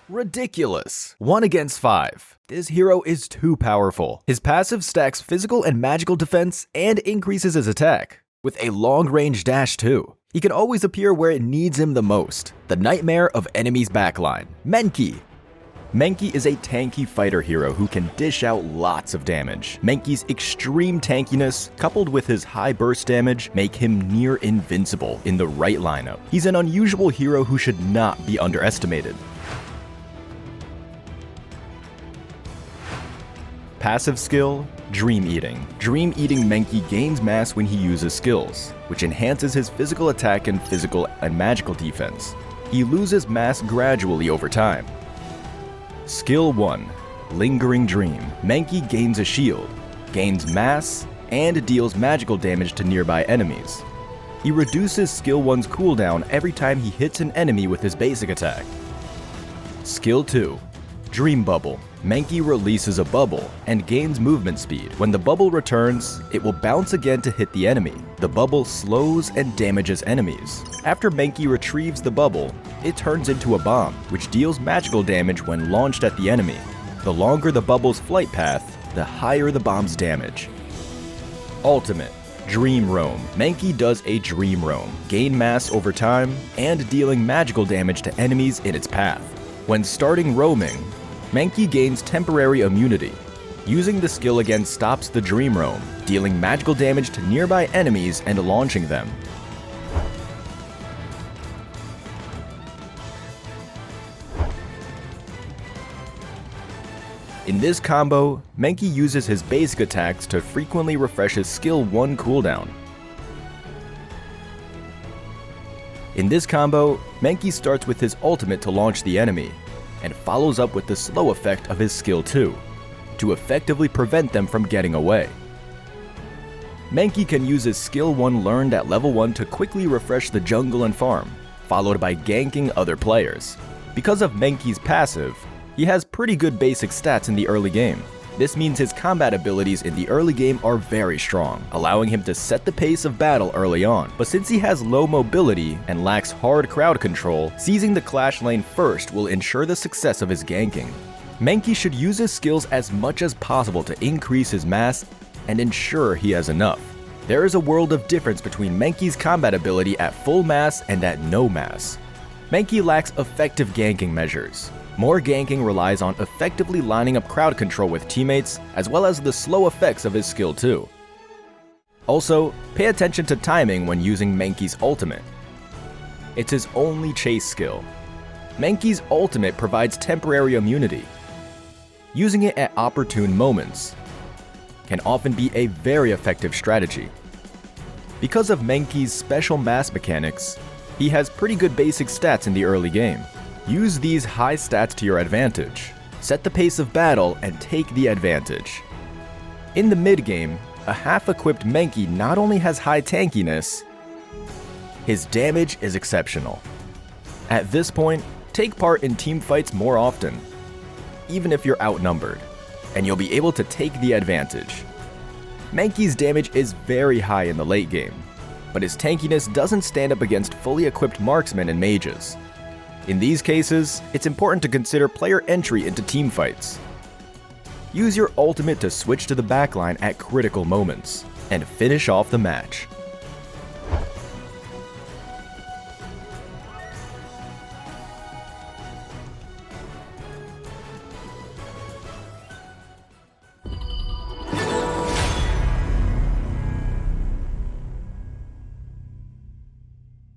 Ridiculous. 1 against 5. This hero is too powerful. His passive stacks physical and magical defense and increases his attack, with a long-range dash too. He can always appear where it needs him the most. The nightmare of enemies' backline. Menki. Menki is a tanky fighter hero who can dish out lots of damage. Menki's extreme tankiness, coupled with his high burst damage, make him near invincible in the right lineup. He's an unusual hero who should not be underestimated. Passive skill, Dream Eating. Dream Eating Menki gains mass when he uses skills, which enhances his physical attack and physical and magical defense. He loses mass gradually over time. Skill 1, Lingering Dream. Menki gains a shield, gains mass, and deals magical damage to nearby enemies. He reduces Skill 1's cooldown every time he hits an enemy with his basic attack. Skill 2, Dream Bubble. Menki releases a bubble and gains movement speed. When the bubble returns, it will bounce again to hit the enemy. The bubble slows and damages enemies. After Menki retrieves the bubble, it turns into a bomb, which deals magical damage when launched at the enemy. The longer the bubble's flight path, the higher the bomb's damage. Ultimate, Dream Roam. Menki does a Dream Roam, gain mass over time, and dealing magical damage to enemies in its path. When starting roaming, Menki gains temporary immunity. Using the skill again stops the Dream Roam, dealing magical damage to nearby enemies and launching them. In this combo, Menki uses his basic attacks to frequently refresh his Skill 1 cooldown. In this combo, Menki starts with his ultimate to launch the enemy, and follows up with the slow effect of his Skill 2, to effectively prevent them from getting away. Menki can use his Skill 1 learned at level 1 to quickly refresh the jungle and farm, followed by ganking other players. Because of Menki's passive, he has pretty good basic stats in the early game. This means his combat abilities in the early game are very strong, allowing him to set the pace of battle early on. But since he has low mobility and lacks hard crowd control, seizing the clash lane first will ensure the success of his ganking. Menki should use his skills as much as possible to increase his mass and ensure he has enough. There is a world of difference between Menki's combat ability at full mass and at no mass. Menki lacks effective ganking measures. More ganking relies on effectively lining up crowd control with teammates, as well as the slow effects of his Skill 2. Also, pay attention to timing when using Menki's ultimate. It's his only chase skill. Menki's ultimate provides temporary immunity. Using it at opportune moments can often be a very effective strategy. Because of Menki's special mass mechanics, he has pretty good basic stats in the early game. Use these high stats to your advantage. Set the pace of battle and take the advantage. In the mid-game, a half-equipped Menki not only has high tankiness, his damage is exceptional. At this point, take part in team fights more often, even if you're outnumbered, and you'll be able to take the advantage. Menki's damage is very high in the late game, but his tankiness doesn't stand up against fully equipped marksmen and mages. In these cases, it's important to consider player entry into team fights. Use your ultimate to switch to the backline at critical moments, and finish off the match.